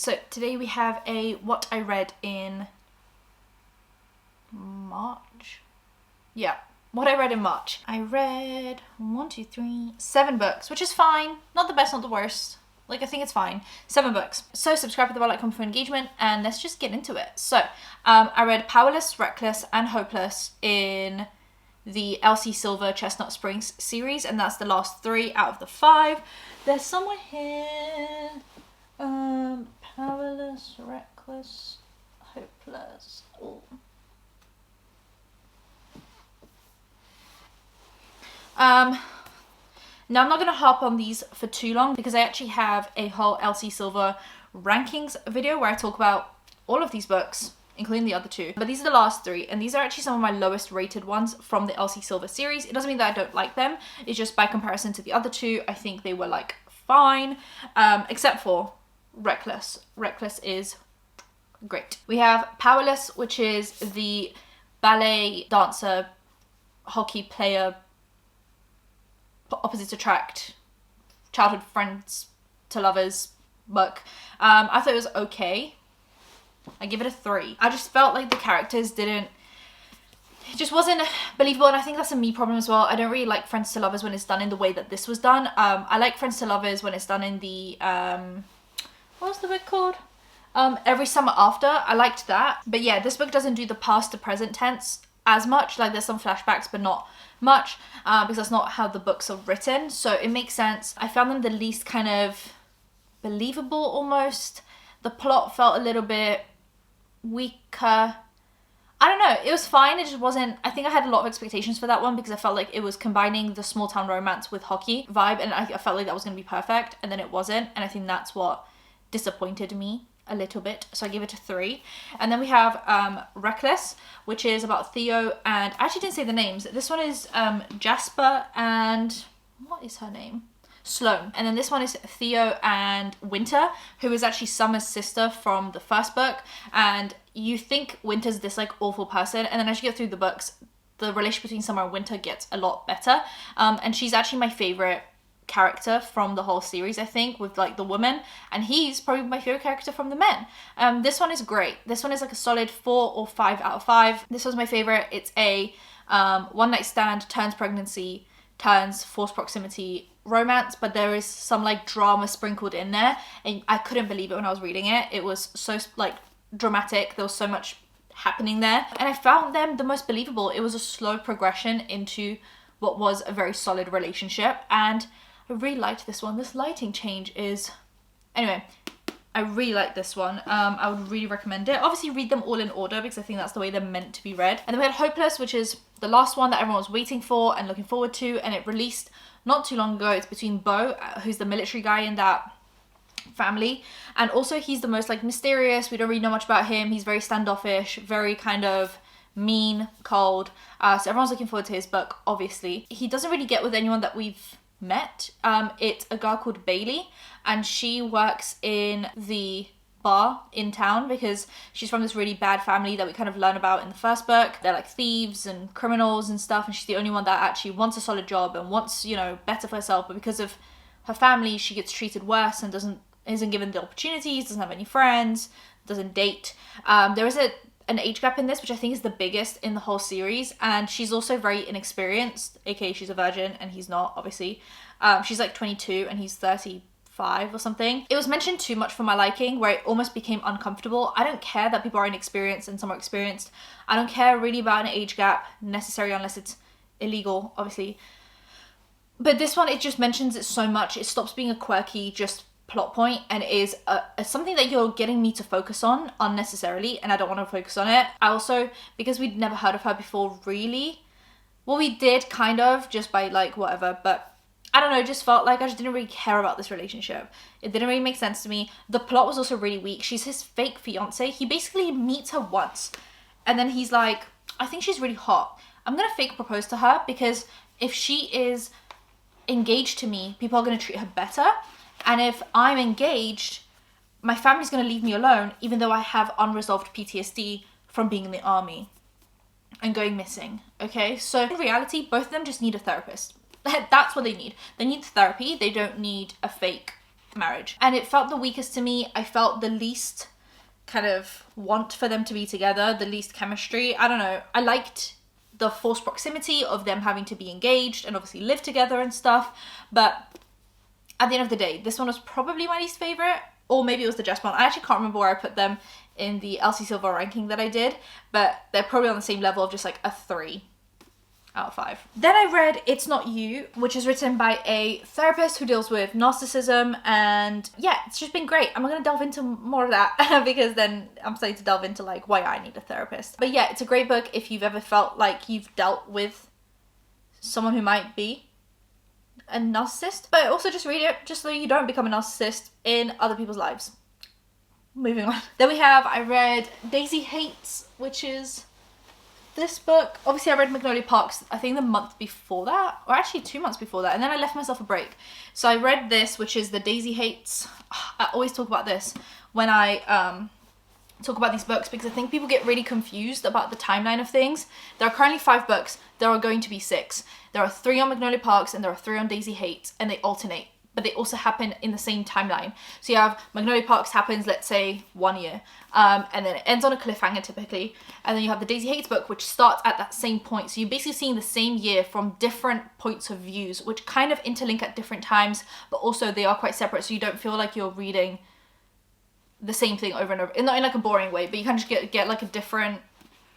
So today we have a what I read in March. Yeah, what I read in March. I read 7 books, which is fine. Not the best, not the worst. Like, I think it's fine. 7 books. So subscribe to the bell, like, comment for engagement, and let's just get into it. So, I read Powerless, Reckless, and Hopeless in the Elsie Silver Chestnut Springs series, and that's the last 3 out of the 5. There's somewhere here. Powerless, Reckless, Hopeless. Ooh. Now I'm not going to harp on these for too long because I actually have a whole Elsie Silver rankings video where I talk about all of these books, including the other 2. But these are the last 3, and these are actually some of my lowest rated ones from the Elsie Silver series. It doesn't mean that I don't like them. It's just by comparison to the other 2, I think they were like fine, except for Reckless. Reckless is great. We have Powerless, which is the ballet dancer, hockey player, opposites attract, childhood friends to lovers book. I thought it was okay. I give it a 3. I just felt like the characters it just wasn't believable, and I think that's a me problem as well. I don't really like Friends to Lovers when it's done in the way that this was done. I like Friends to Lovers when it's done in the what was the book called? Every Summer After. I liked that. But yeah, this book doesn't do the past to present tense as much. Like, there's some flashbacks, but not much, because that's not how the books are written. So it makes sense. I found them the least kind of believable almost. The plot felt a little bit weaker. I don't know, it was fine, it just wasn't, I think I had a lot of expectations for that one because I felt like it was combining the small town romance with hockey vibe, and I felt like that was going to be perfect, and then it wasn't, and I think that's what disappointed me a little bit, so I give it a 3. And then we have Reckless, which is about Theo and, I actually didn't say the names, this one is Jasper and, what is her name? Sloane. And then this one is Theo and Winter, who is actually Summer's sister from the first book, and you think Winter's this like awful person, and then as you get through the books, the relationship between Summer and Winter gets a lot better, and she's actually my favorite character from the whole series, I think, with like the woman, and he's probably my favorite character from the men. This one is great. This one is like a solid 4 or 5 out of 5. This was my favorite. It's a one night stand turns pregnancy turns forced proximity romance, but there is some like drama sprinkled in there, and I couldn't believe it when I was reading it. It was so like dramatic. There was so much happening there, and I found them the most believable. It was a slow progression into what was a very solid relationship, and I really liked this one. This lighting change is, anyway, I really like this one. I would really recommend it. Obviously read them all in order because I think that's the way they're meant to be read. And then we had Hopeless, which is the last one that everyone was waiting for and looking forward to, and it released not too long ago. It's between Beau, who's the military guy in that family, and also he's the most like mysterious. We don't really know much about him. He's very standoffish, very kind of mean, cold. So everyone's looking forward to his book, obviously. He doesn't really get with anyone that we've met. It's a girl called Bailey, and she works in the bar in town because she's from this really bad family that we kind of learn about in the first book. They're like thieves and criminals and stuff, and she's the only one that actually wants a solid job and wants, you know, better for herself, but because of her family she gets treated worse and isn't given the opportunities, doesn't have any friends, doesn't date. There is an age gap in this, which I think is the biggest in the whole series, and she's also very inexperienced, aka she's a virgin and he's not, obviously. She's like 22 and he's 35 or something. It was mentioned too much for my liking, where it almost became uncomfortable. I don't care that people are inexperienced and some are experienced. I don't care really about an age gap necessary unless it's illegal, obviously. But this one, it just mentions it so much, it stops being a quirky just plot point and is something that you're getting me to focus on unnecessarily, and I don't want to focus on it. I also, because we'd never heard of her before really, well, we did kind of just by like whatever, but I don't know, it just felt like I just didn't really care about this relationship. It didn't really make sense to me. The plot was also really weak. She's his fake fiance. He basically meets her once and then he's like, I think she's really hot, I'm gonna fake propose to her because if she is engaged to me, people are gonna treat her better. And if I'm engaged, my family's going to leave me alone, even though I have unresolved PTSD from being in the army and going missing. Okay, so in reality, both of them just need a therapist. That's what they need. They need therapy. They don't need a fake marriage. And it felt the weakest to me. I felt the least kind of want for them to be together, the least chemistry. I don't know. I liked the forced proximity of them having to be engaged and obviously live together and stuff. But at the end of the day, this one was probably my least favorite. Or maybe it was the Jess one. I actually can't remember where I put them in the Elsie Silver ranking that I did. But they're probably on the same level of just like a 3 out of 5. Then I read It's Not You, which is written by a therapist who deals with narcissism, and yeah, it's just been great. I'm not gonna delve into more of that because then I'm starting to delve into like why I need a therapist. But yeah, it's a great book if you've ever felt like you've dealt with someone who might be a narcissist. But also just read it just so you don't become a narcissist in other people's lives. Moving on. Then I read Daisy Hates, which is this book. Obviously I read Magnolia Parks, I think the month before that, or actually 2 months before that, and then I left myself a break. So I read this, which is the Daisy Hates. I always talk about this when I talk about these books because I think people get really confused about the timeline of things. There are currently 5 books, there are going to be 6. There are 3 on Magnolia Parks and there are 3 on Daisy Hates, and they alternate, but they also happen in the same timeline. So you have Magnolia Parks happens, let's say, 1 year, and then it ends on a cliffhanger typically. And then you have the Daisy Hates book, which starts at that same point. So you're basically seeing the same year from different points of views, which kind of interlink at different times, but also they are quite separate. So you don't feel like you're reading the same thing over and over, not in like a boring way, but you kind of just get like a different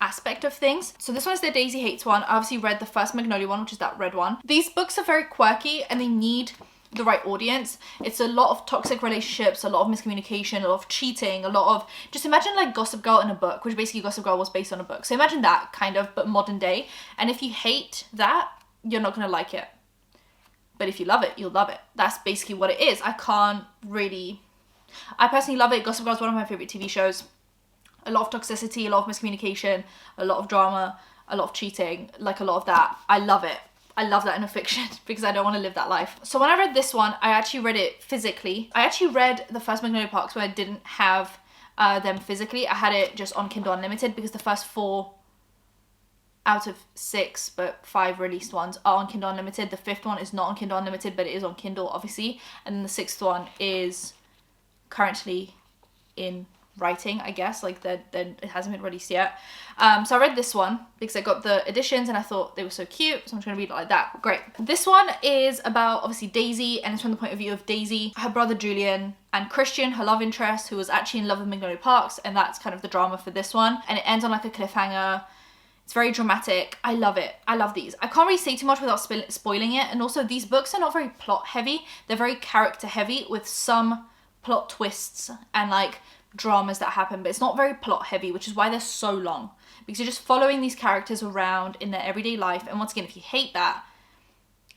aspect of things. So this one's the Daisy Hates one. I obviously read the first Magnolia one, which is that red one. These books are very quirky and they need the right audience. It's a lot of toxic relationships, a lot of miscommunication, a lot of cheating, a lot of, just imagine like Gossip Girl in a book, which basically Gossip Girl was based on a book. So imagine that kind of, but modern day. And if you hate that, you're not gonna like it. But if you love it, you'll love it. That's basically what it is. I personally love it. Gossip Girl is one of my favorite TV shows. A lot of toxicity, a lot of miscommunication, a lot of drama, a lot of cheating, like a lot of that. I love it. I love that in a fiction because I don't want to live that life. So when I read this one, I actually read it physically. I actually read the first Magnolia Parks where I didn't have them physically. I had it just on Kindle Unlimited because the first 4 out of 6, but 5 released ones are on Kindle Unlimited. The 5th one is not on Kindle Unlimited, but it is on Kindle, obviously. And then the 6th one is currently in writing, I guess, like it hasn't been released yet. So I read this one because I got the editions and I thought they were so cute, so I'm just gonna read it like that. Great. This one is about obviously Daisy, and it's from the point of view of Daisy, her brother Julian, and Christian, her love interest, who was actually in love with Magnolia Parks, and that's kind of the drama for this one. And it ends on like a cliffhanger. It's very dramatic. I love it. I love these. I can't really say too much without spoiling it. And also these books are not very plot heavy. They're very character heavy with some plot twists and like dramas that happen, but it's not very plot heavy, which is why they're so long, because you're just following these characters around in their everyday life. And once again, if you hate that,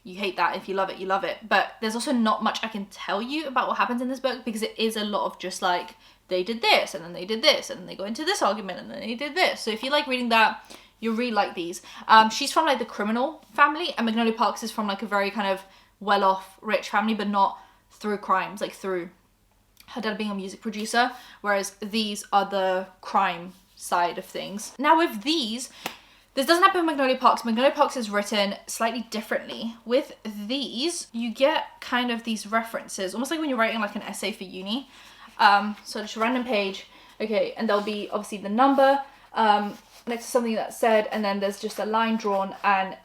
you hate that. If you love it, you love it. But there's also not much I can tell you about what happens in this book because it is a lot of just like, they did this and then they did this and then they got into this argument and then they did this. So if you like reading that, you'll really like these. She's from like the criminal family, and Magnolia Parks is from like a very kind of well-off rich family, but not through crimes, like through her dad being a music producer, whereas these are the crime side of things. Now with these, this doesn't happen with Magnolia Parks. Magnolia Parks is written slightly differently. With these, you get kind of these references, almost like when you're writing like an essay for uni. So just a random page, okay, and there'll be obviously the number next to something that's said, and then there's just a line drawn, and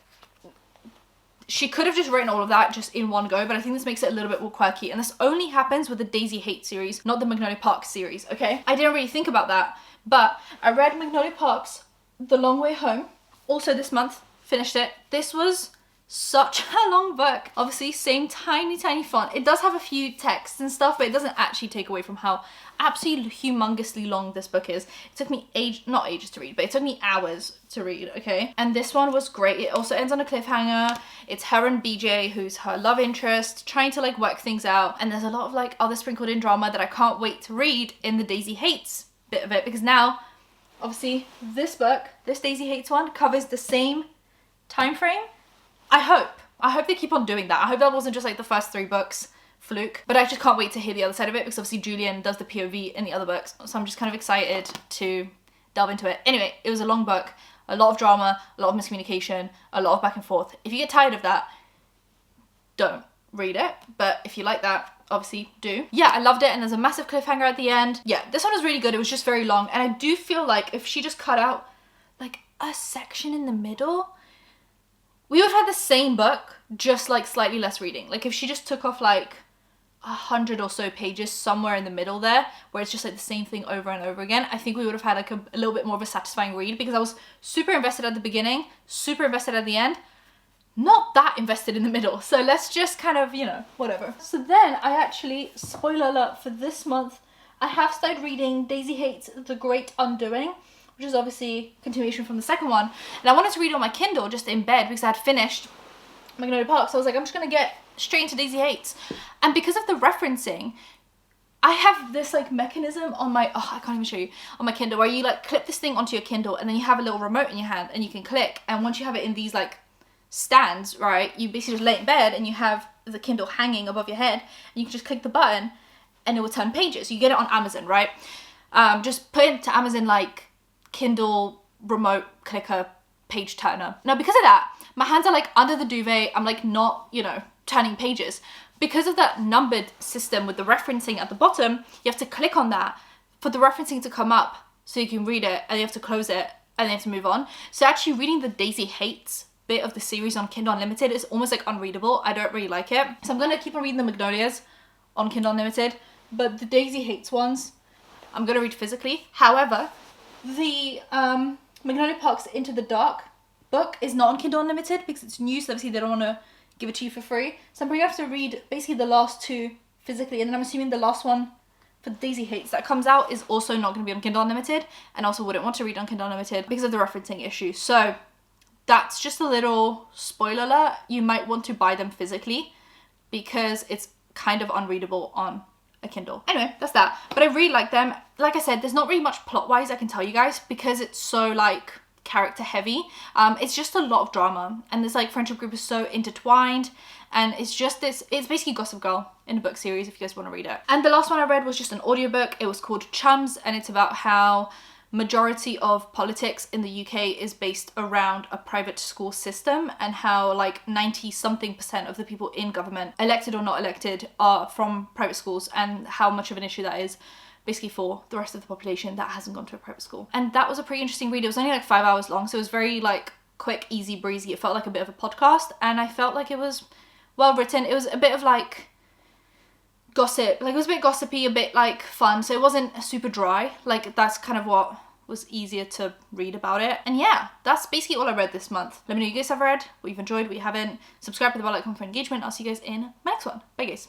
she could have just written all of that just in one go, but I think this makes it a little bit more quirky. And this only happens with the Daisy Hate series, not the Magnolia Parks series, okay? I didn't really think about that, but I read Magnolia Parks The Long Way Home, also this month, finished it. This was such a long book. Obviously, same tiny font. It does have a few texts and stuff, but it doesn't actually take away from how absolutely humongously long this book is. It took me not ages to read, but it took me hours to read, okay? And this one was great. It also ends on a cliffhanger. It's her and BJ, who's her love interest, trying to like work things out. And there's a lot of like other sprinkled in drama that I can't wait to read in the Daisy Hates bit of it, because now, obviously, this book, this Daisy Hates one, covers the same time frame. I hope they keep on doing that. I hope that wasn't just like the first 3 books fluke, but I just can't wait to hear the other side of it, because obviously Julian does the POV in the other books, so I'm just kind of excited to delve into it. Anyway, it was a long book, a lot of drama, a lot of miscommunication, a lot of back and forth. If you get tired of that, don't read it, but if you like that, obviously do. Yeah, I loved it, and there's a massive cliffhanger at the end. Yeah, this one was really good. It was just very long, and I do feel like if she just cut out like a section in the middle, we would have had the same book, just like slightly less reading. Like if she just took off like 100 or so pages somewhere in the middle there, where it's just like the same thing over and over again, I think we would have had like a little bit more of a satisfying read, because I was super invested at the beginning, super invested at the end, not that invested in the middle. So let's just kind of, you know, whatever. So then I actually, spoiler alert for this month, I have started reading Daisy Hates The Great Undoing, which is obviously a continuation from the second one. And I wanted to read it on my Kindle just in bed because I had finished Magnolia Park. So I was like, I'm just gonna get straight into Daisy Hates. And because of the referencing, I have this like mechanism on my, I can't even show you, on my Kindle, where you like clip this thing onto your Kindle and then you have a little remote in your hand and you can click. And once you have it in these like stands, right, you basically just lay in bed and you have the Kindle hanging above your head and you can just click the button and it will turn pages. You get it on Amazon, right? Just put into Amazon like Kindle remote clicker page turner. Now because of that, my hands are like under the duvet, I'm like not, you know, turning pages. Because of that numbered system with the referencing at the bottom, you have to click on that for the referencing to come up so you can read it, and you have to close it and then you have to move on. So actually reading the Daisy Hates bit of the series on Kindle Unlimited is almost like unreadable. I don't really like it. So I'm gonna keep on reading the Magnolias on Kindle Unlimited, but the Daisy Hates ones, I'm gonna read physically. However, the Magnolia Park's Into the Dark book is not on Kindle Unlimited because it's new, so obviously they don't want to give it to you for free. So I'm probably gonna have to read basically the last two physically, and then I'm assuming the last one for Daisy Hates that comes out is also not going to be on Kindle Unlimited, and also wouldn't want to read on Kindle Unlimited because of the referencing issue. So that's just a little spoiler alert. You might want to buy them physically because it's kind of unreadable on a Kindle. Anyway, that's that. But I really like them. Like I said, there's not really much plot-wise I can tell you guys because it's so like character heavy. It's just a lot of drama, and this like friendship group is so intertwined, and it's just this, it's basically Gossip Girl in a book series if you guys want to read it. And the last one I read was just an audiobook. It was called Chums, and it's about how majority of politics in the UK is based around a private school system, and how like 90-something% of the people in government, elected or not elected, are from private schools, and how much of an issue that is basically for the rest of the population that hasn't gone to a private school. And that was a pretty interesting read. It was only like 5 hours long, so it was very like quick, easy breezy. It felt like a bit of a podcast, and I felt like it was well written. It was a bit of like gossip, like it was a bit gossipy, a bit like fun, so it wasn't super dry. Like that's kind of what was easier to read about it. And yeah, that's basically all I read this month. Let me know what you guys have read, what you've enjoyed, what you haven't. Subscribe with the bell icon for engagement. I'll see you guys in my next one. Bye guys.